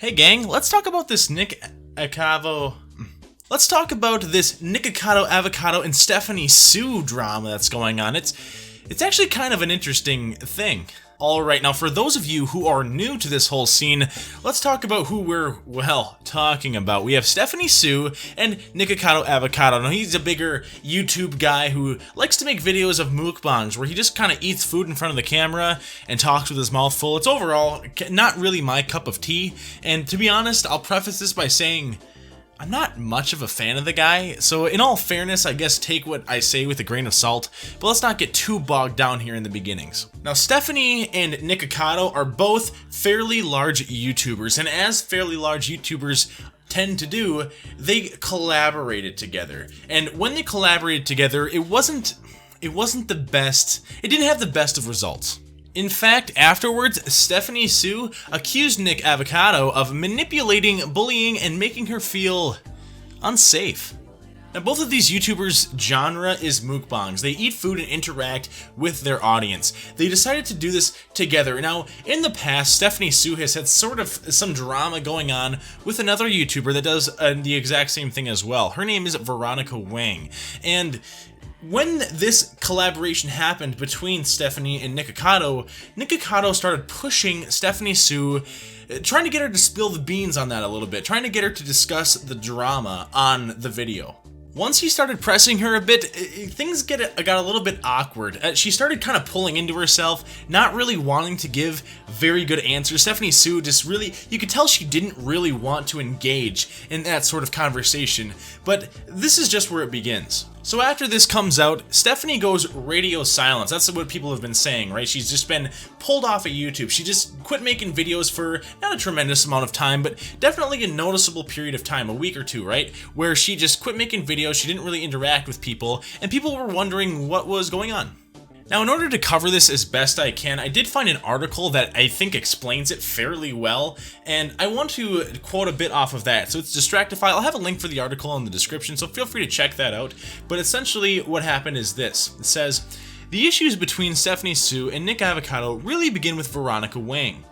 Hey gang, let's talk about this Nikocado Avocado and Stephanie Sue drama that's going on. It's actually kind of an interesting thing. Alright, now for those of you who are new to this whole scene, let's talk about who we're, talking about. We have Stephanie Sue and Nikocado Avocado. Now he's a bigger YouTube guy who likes to make videos of mukbangs where he just kind of eats food in front of the camera and talks with his mouth full. It's overall not really my cup of tea, and to be honest, I'll preface this by saying I'm not much of a fan of the guy, so in all fairness, I guess take what I say with a grain of salt, but let's not get too bogged down here in the beginnings. Now, Stephanie and Nikocado are both fairly large YouTubers, and as fairly large YouTubers tend to do, they collaborated together. And when they collaborated together, it wasn't the best, it didn't have the best of results. In fact, afterwards, Stephanie Sue accused Nick Avocado of manipulating, bullying, and making her feel unsafe. Now, both of these YouTubers' genre is mukbangs. They eat food and interact with their audience. They decided to do this together. Now, in the past, Stephanie Sue has had sort of some drama going on with another YouTuber that does the exact same thing as well. Her name is Veronica Wang, and when this collaboration happened between Stephanie and Nikocado started pushing Stephanie Sue, trying to get her to spill the beans on that a little bit, trying to get her to discuss the drama on the video. Once he started pressing her a bit, things got a little bit awkward. She started kind of pulling into herself, not really wanting to give very good answers. Stephanie Sue just really, you could tell she didn't really want to engage in that sort of conversation, but this is just where it begins. So after this comes out, Stephanie goes radio silence. That's what people have been saying, right? She's just been pulled off of YouTube. She just quit making videos for not a tremendous amount of time, but definitely a noticeable period of time, a week or two, right? Where she just quit making videos, she didn't really interact with people, and people were wondering what was going on. Now, in order to cover this as best I can, I did find an article that I think explains it fairly well, and I want to quote a bit off of that. So it's Distractify. I'll have a link for the article in the description, so feel free to check that out. But essentially, what happened is this. It says, the issues between Stephanie Sue and Nick Avocado really begin with Veronica Wang.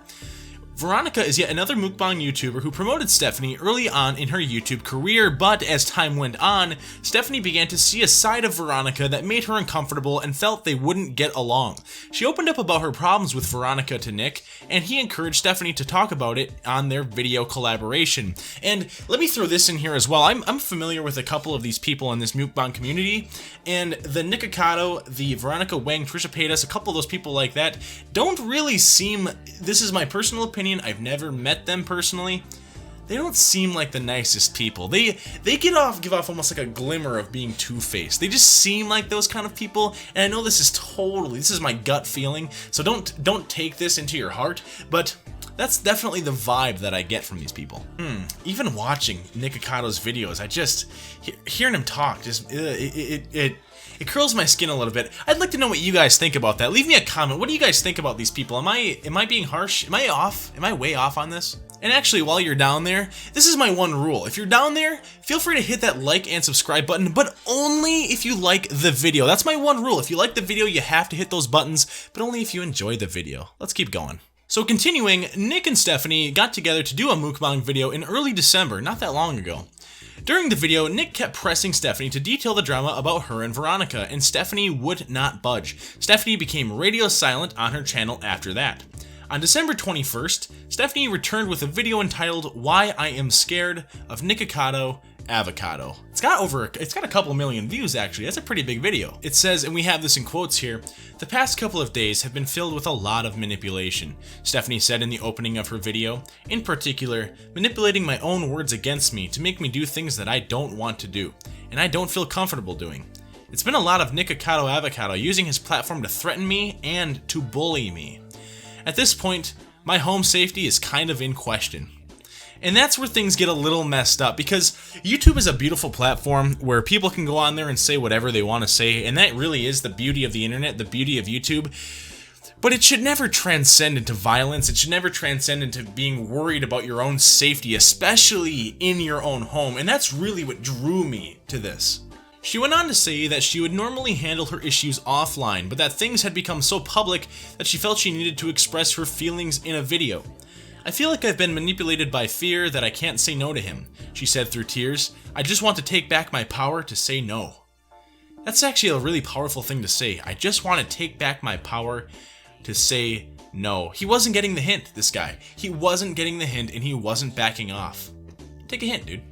Veronica is yet another mukbang YouTuber who promoted Stephanie early on in her YouTube career, but as time went on, Stephanie began to see a side of Veronica that made her uncomfortable and felt they wouldn't get along. She opened up about her problems with Veronica to Nick, and he encouraged Stephanie to talk about it on their video collaboration. And let me throw this in here as well. I'm familiar with a couple of these people in this mukbang community, and the Nikocado, the Veronica Wang, Trisha Paytas, a couple of those people like that don't really seem, this is my personal opinion, I've never met them personally, they don't seem like the nicest people. They give off almost like a glimmer of being two-faced. They just seem like those kind of people, and I know this is my gut feeling, so don't take this into your heart, but that's definitely the vibe that I get from these people. Even watching Nikocado's videos, I just, hearing him talk, just, it curls my skin a little bit. I'd like to know what you guys think about that. Leave me a comment. What do you guys think about these people? Am I being harsh? Am I off? Am I way off on this? And actually, while you're down there, this is my one rule. If you're down there, feel free to hit that like and subscribe button, but only if you like the video. That's my one rule. If you like the video, you have to hit those buttons, but only if you enjoy the video. Let's keep going. So continuing, Nick and Stephanie got together to do a mukbang video in early December, not that long ago. During the video, Nick kept pressing Stephanie to detail the drama about her and Veronica, and Stephanie would not budge. Stephanie became radio silent on her channel after that. On December 21st, Stephanie returned with a video entitled Why I Am Scared of Nikocado Avocado. It's got a couple million views actually. That's a pretty big video. It says, and we have this in quotes here, the past couple of days have been filled with a lot of manipulation, Stephanie said in the opening of her video. In particular, manipulating my own words against me to make me do things that I don't want to do, and I don't feel comfortable doing. It's been a lot of Nikocado Avocado using his platform to threaten me and to bully me. At this point, my home safety is kind of in question. And that's where things get a little messed up, because YouTube is a beautiful platform where people can go on there and say whatever they want to say, and that really is the beauty of the internet, the beauty of YouTube. But it should never transcend into violence. It should never transcend into being worried about your own safety, especially in your own home, and that's really what drew me to this. She went on to say that she would normally handle her issues offline, but that things had become so public that she felt she needed to express her feelings in a video. "I feel like I've been manipulated by fear that I can't say no to him," she said through tears. "I just want to take back my power to say no." That's actually a really powerful thing to say. I just want to take back my power to say no. He wasn't getting the hint, this guy. He wasn't getting the hint and he wasn't backing off. Take a hint, dude.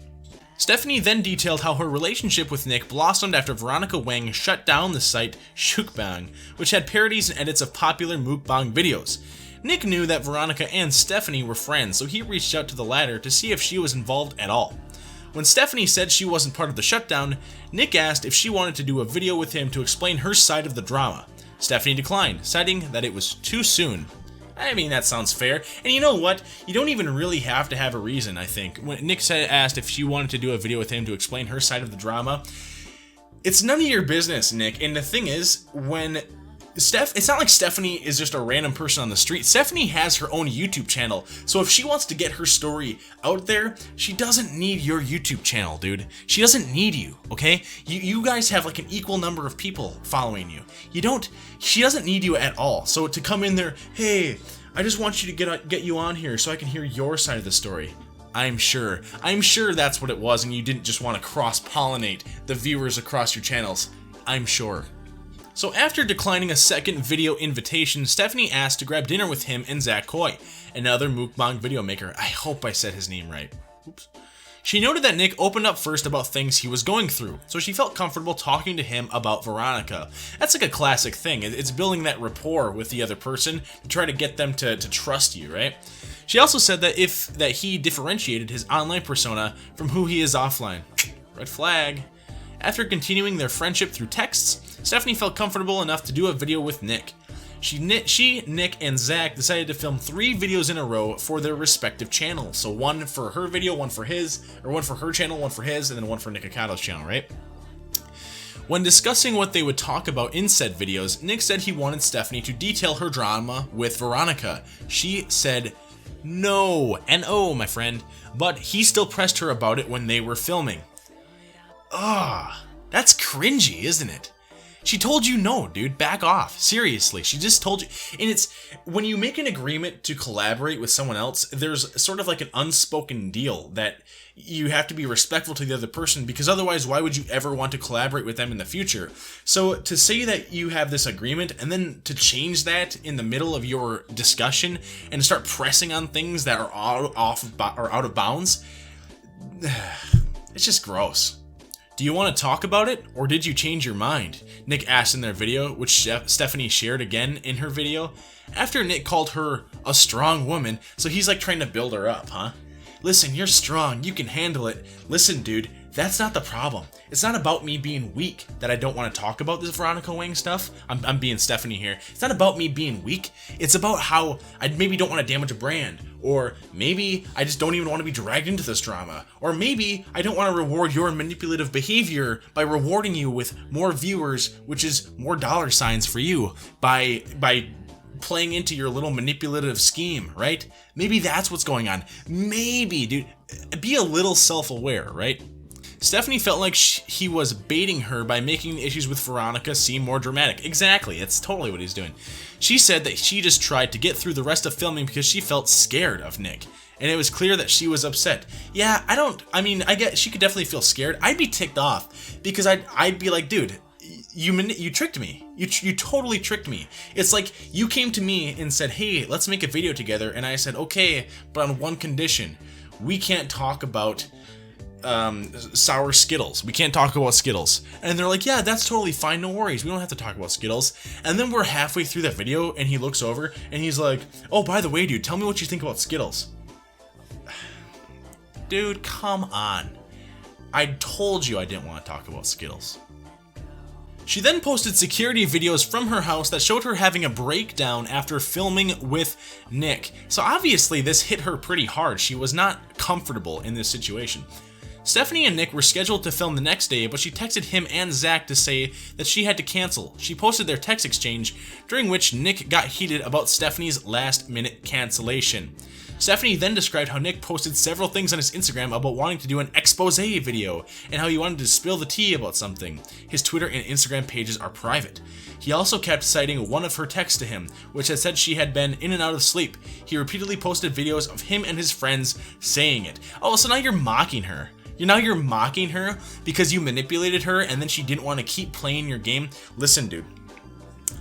Stephanie then detailed how her relationship with Nick blossomed after Veronica Wang shut down the site Mukbang, which had parodies and edits of popular mukbang videos. Nick knew that Veronica and Stephanie were friends, so he reached out to the latter to see if she was involved at all. When Stephanie said she wasn't part of the shutdown, Nick asked if she wanted to do a video with him to explain her side of the drama. Stephanie declined, citing that it was too soon. I mean, that sounds fair. And you know what? You don't even really have to have a reason, I think. When Nick asked if she wanted to do a video with him to explain her side of the drama, it's none of your business, Nick. And the thing is, it's not like Stephanie is just a random person on the street. Stephanie has her own YouTube channel, so if she wants to get her story out there, she doesn't need your YouTube channel, dude. She doesn't need you, okay? You guys have like an equal number of people following you. She doesn't need you at all. So to come in there, "Hey, I just want you to get you on here so I can hear your side of the story." I'm sure that's what it was, and you didn't just want to cross-pollinate the viewers across your channels. I'm sure. So after declining a second video invitation, Stephanie asked to grab dinner with him and Zach Coy, another mukbang video maker. I hope I said his name right. Oops. She noted that Nick opened up first about things he was going through, so she felt comfortable talking to him about Veronica. That's like a classic thing. It's building that rapport with the other person to try to get them to trust you, right? She also said that he differentiated his online persona from who he is offline. Red flag. After continuing their friendship through texts, Stephanie felt comfortable enough to do a video with Nick. She, Nick, and Zach decided to film 3 videos in a row for their respective channels. So one for her video, one for her channel, one for his, and then one for Nikocado's channel, right? When discussing what they would talk about in said videos, Nick said he wanted Stephanie to detail her drama with Veronica. She said no, N-O, my friend, but he still pressed her about it when they were filming. That's cringy, isn't it? She told you no, dude, back off. Seriously, she just told you. And it's, when you make an agreement to collaborate with someone else, there's sort of like an unspoken deal that you have to be respectful to the other person, because otherwise, why would you ever want to collaborate with them in the future? So to say that you have this agreement and then to change that in the middle of your discussion and start pressing on things that are out of bounds, it's just gross. "Do you want to talk about it, or did you change your mind?" Nick asked in their video, which Stephanie shared again in her video. After Nick called her a strong woman, so he's like trying to build her up, huh? "Listen, you're strong, you can handle it. Listen, dude, that's not the problem. It's not about me being weak that I don't want to talk about this Veronica Wang stuff." I'm being Stephanie here. "It's not about me being weak. It's about how I maybe don't want to damage a brand. Or maybe I just don't even want to be dragged into this drama. Or maybe I don't want to reward your manipulative behavior by rewarding you with more viewers, which is more dollar signs for you, by playing into your little manipulative scheme, right? Maybe that's what's going on. Maybe, dude, be a little self-aware, right?" Stephanie felt like he was baiting her by making the issues with Veronica seem more dramatic. Exactly, that's totally what he's doing. She said that she just tried to get through the rest of filming because she felt scared of Nick, and it was clear that she was upset. Yeah, I get she could definitely feel scared. I'd be ticked off because I'd be like, dude, you tricked me. You totally tricked me. It's like you came to me and said, "Hey, let's make a video together," and I said, "Okay, but on one condition. We can't talk about sour Skittles. We can't talk about Skittles." And they're like, "Yeah, that's totally fine. No worries. We don't have to talk about Skittles." And then we're halfway through that video and he looks over and he's like, "Oh, by the way, dude, tell me what you think about Skittles." Dude, come on. I told you I didn't want to talk about Skittles. She then posted security videos from her house that showed her having a breakdown after filming with Nick. So obviously this hit her pretty hard. She was not comfortable in this situation. Stephanie and Nick were scheduled to film the next day, but she texted him and Zach to say that she had to cancel. She posted their text exchange, during which Nick got heated about Stephanie's last-minute cancellation. Stephanie then described how Nick posted several things on his Instagram about wanting to do an expose video, and how he wanted to spill the tea about something. His Twitter and Instagram pages are private. He also kept citing one of her texts to him, which had said she had been in and out of sleep. He repeatedly posted videos of him and his friends saying it. Oh, so now you're mocking her. You're mocking her because you manipulated her and then she didn't want to keep playing your game? Listen, dude,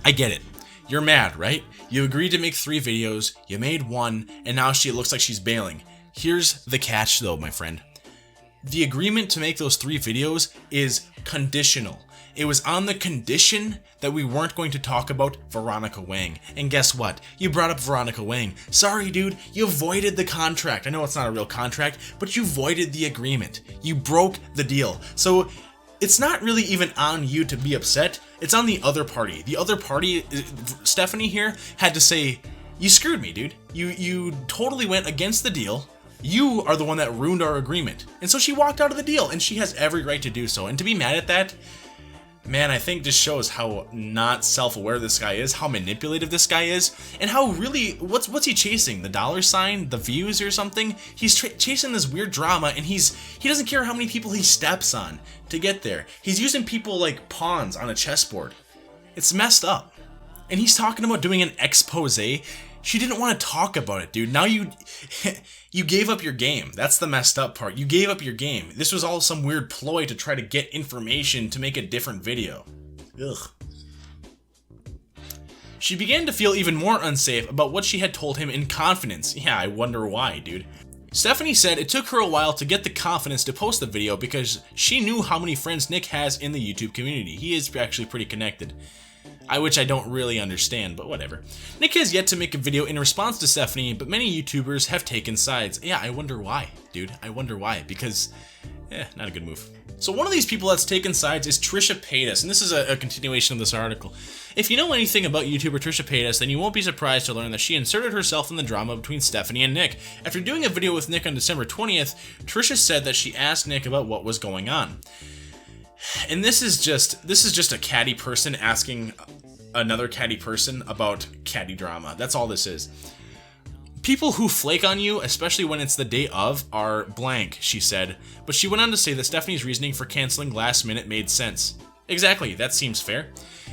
I get it. You're mad, right? You agreed to make 3 videos, you made 1, and now she looks like she's bailing. Here's the catch though, my friend. The agreement to make those 3 videos is conditional. It was on the condition that we weren't going to talk about Veronica Wang. And guess what? You brought up Veronica Wang. Sorry, dude, you voided the contract. I know it's not a real contract, but you voided the agreement. You broke the deal. So it's not really even on you to be upset. It's on the other party. The other party, Stephanie here, had to say, you screwed me, dude. You totally went against the deal. You are the one that ruined our agreement. And so she walked out of the deal, and she has every right to do so. And to be mad at that, man, I think this shows how not self-aware this guy is, how manipulative this guy is, and how really, what's he chasing? The dollar sign? The views or something? He's chasing this weird drama, and he doesn't care how many people he steps on to get there. He's using people like pawns on a chessboard. It's messed up. And he's talking about doing an expose. She didn't want to talk about it, dude. Now you gave up your game. That's the messed up part. You gave up your game. This was all some weird ploy to try to get information to make a different video. Ugh. She began to feel even more unsafe about what she had told him in confidence. Yeah, I wonder why, dude. Stephanie said it took her a while to get the confidence to post the video because she knew how many friends Nick has in the YouTube community. He is actually pretty connected. Which I don't really understand, but whatever. Nick has yet to make a video in response to Stephanie, but many YouTubers have taken sides. Yeah, I wonder why, dude. I wonder why, because, not a good move. So one of these people that's taken sides is Trisha Paytas, and this is a continuation of this article. If you know anything about YouTuber Trisha Paytas, then you won't be surprised to learn that she inserted herself in the drama between Stephanie and Nick. After doing a video with Nick on December 20th, Trisha said that she asked Nick about what was going on. And this is just a catty person asking another catty person about catty drama. That's all this is. People who flake on you, especially when it's the day of, are blank, she said. But she went on to say that Stephanie's reasoning for canceling last minute made sense. Exactly, that seems fair.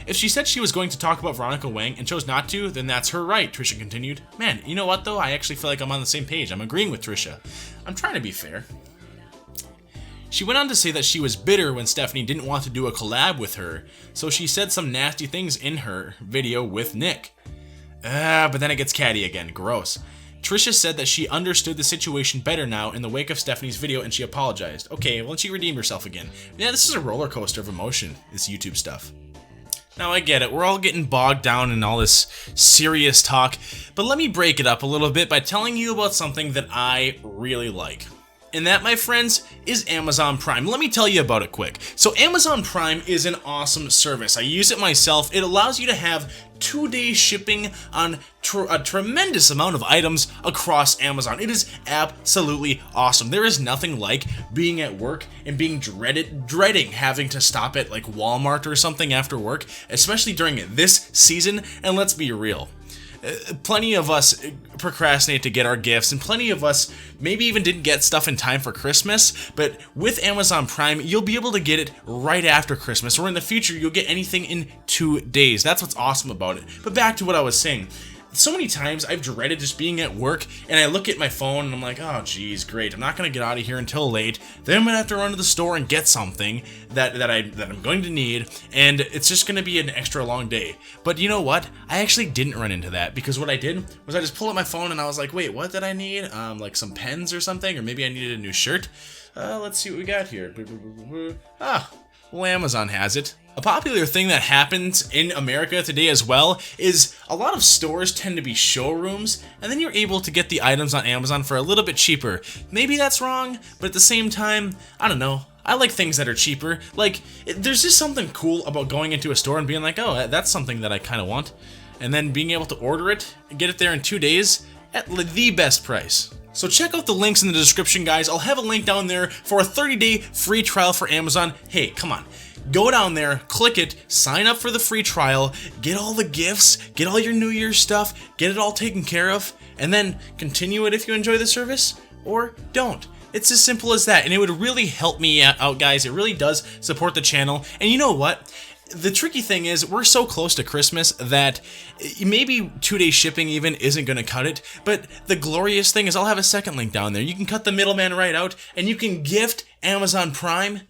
If she said she was going to talk about Veronica Wang and chose not to, then that's her right, Trisha continued. Man, you know what though? I actually feel like I'm on the same page. I'm agreeing with Trisha. I'm trying to be fair. She went on to say that she was bitter when Stephanie didn't want to do a collab with her, so she said some nasty things in her video with Nick. But then it gets catty again. Gross. Trisha said that she understood the situation better now in the wake of Stephanie's video and she apologized. Okay, well, she redeemed herself again. Yeah, this is a roller coaster of emotion, this YouTube stuff. Now, I get it. We're all getting bogged down in all this serious talk, but let me break it up a little bit by telling you about something that I really like. And that, my friends, is Amazon Prime. Let me tell you about it quick. So Amazon Prime is an awesome service. I use it myself. It allows you to have 2-day shipping on a tremendous amount of items across Amazon. It is absolutely awesome. There is nothing like being at work and being dreading having to stop at like Walmart or something after work, especially during this season. And let's be real. Plenty of us procrastinate to get our gifts, and plenty of us maybe even didn't get stuff in time for Christmas, but with Amazon Prime, you'll be able to get it right after Christmas, or in the future, you'll get anything in 2 days. That's what's awesome about it. But back to what I was saying. So many times I've dreaded just being at work and I look at my phone and I'm like, oh geez, great, I'm not gonna get out of here until late. Then I'm gonna have to run to the store and get something that I'm going to need, and it's just gonna be an extra long day. But you know what? I actually didn't run into that, because what I did was I just pulled up my phone and I was like, wait, what did I need? Like some pens or something, or maybe I needed a new shirt. Let's see what we got here. Well, Amazon has it. A popular thing that happens in America today as well is a lot of stores tend to be showrooms, and then you're able to get the items on Amazon for a little bit cheaper. Maybe that's wrong, but at the same time, I don't know. I like things that are cheaper. Like, there's just something cool about going into a store and being like, oh, that's something that I kind of want. And then being able to order it and get it there in 2 days at the best price. So check out the links in the description, guys. I'll have a link down there for a 30-day free trial for Amazon. Hey, come on. Go down there, click it, sign up for the free trial, get all the gifts, get all your New Year's stuff, get it all taken care of, and then continue it if you enjoy the service, or don't. It's as simple as that, and it would really help me out, guys. It really does support the channel. And you know what? The tricky thing is, we're so close to Christmas that maybe 2-day shipping even isn't going to cut it, but the glorious thing is I'll have a second link down there. You can cut the middleman right out, and you can gift Amazon Prime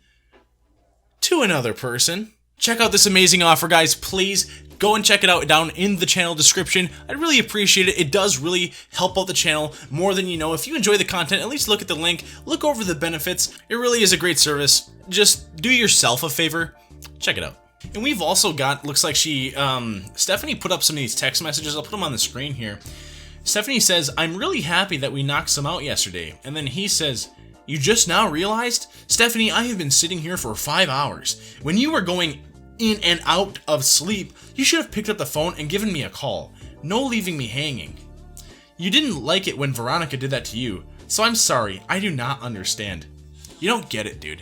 to another person. Check out this amazing offer, guys. Please go and check it out down in the channel description. I'd really appreciate it. It does really help out the channel more than you know. If you enjoy the content, at least look at the link, look over the benefits. It really is a great service. Just do yourself a favor. Check it out. And we've also got, looks like Stephanie put up some of these text messages. I'll put them on the screen here. Stephanie says, "I'm really happy that we knocked some out yesterday." And then he says, "You just now realized? Stephanie, I have been sitting here for 5 hours. When you were going in and out of sleep, you should have picked up the phone and given me a call. No leaving me hanging. You didn't like it when Veronica did that to you, so I'm sorry. I do not understand." You don't get it, dude.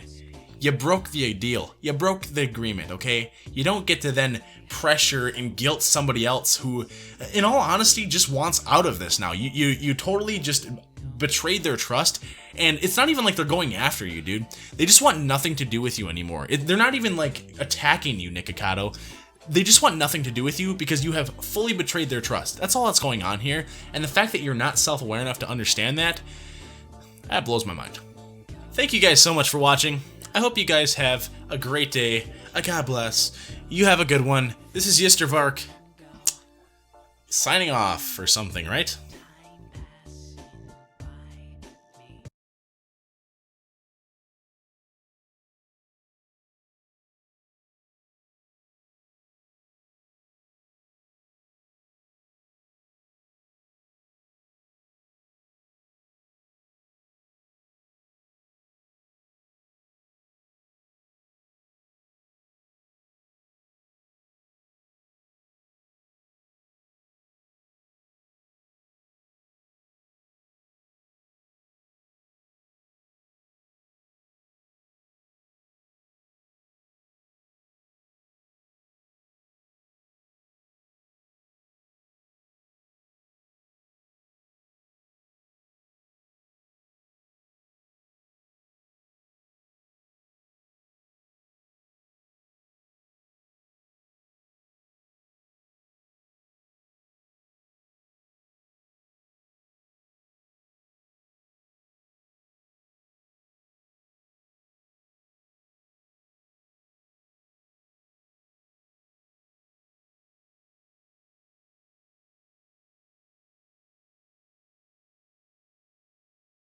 You broke the deal. You broke the agreement, okay? You don't get to then pressure and guilt somebody else who, in all honesty, just wants out of this now. You totally just betrayed their trust, and it's not even like they're going after you, dude. They just want nothing to do with you anymore. They're not even, like, attacking you, Nikocado. They just want nothing to do with you because you have fully betrayed their trust. That's all that's going on here, and the fact that you're not self-aware enough to understand that blows my mind. Thank you guys so much for watching. I hope you guys have a great day. God bless. You have a good one. This is Yistervark signing off for something, right?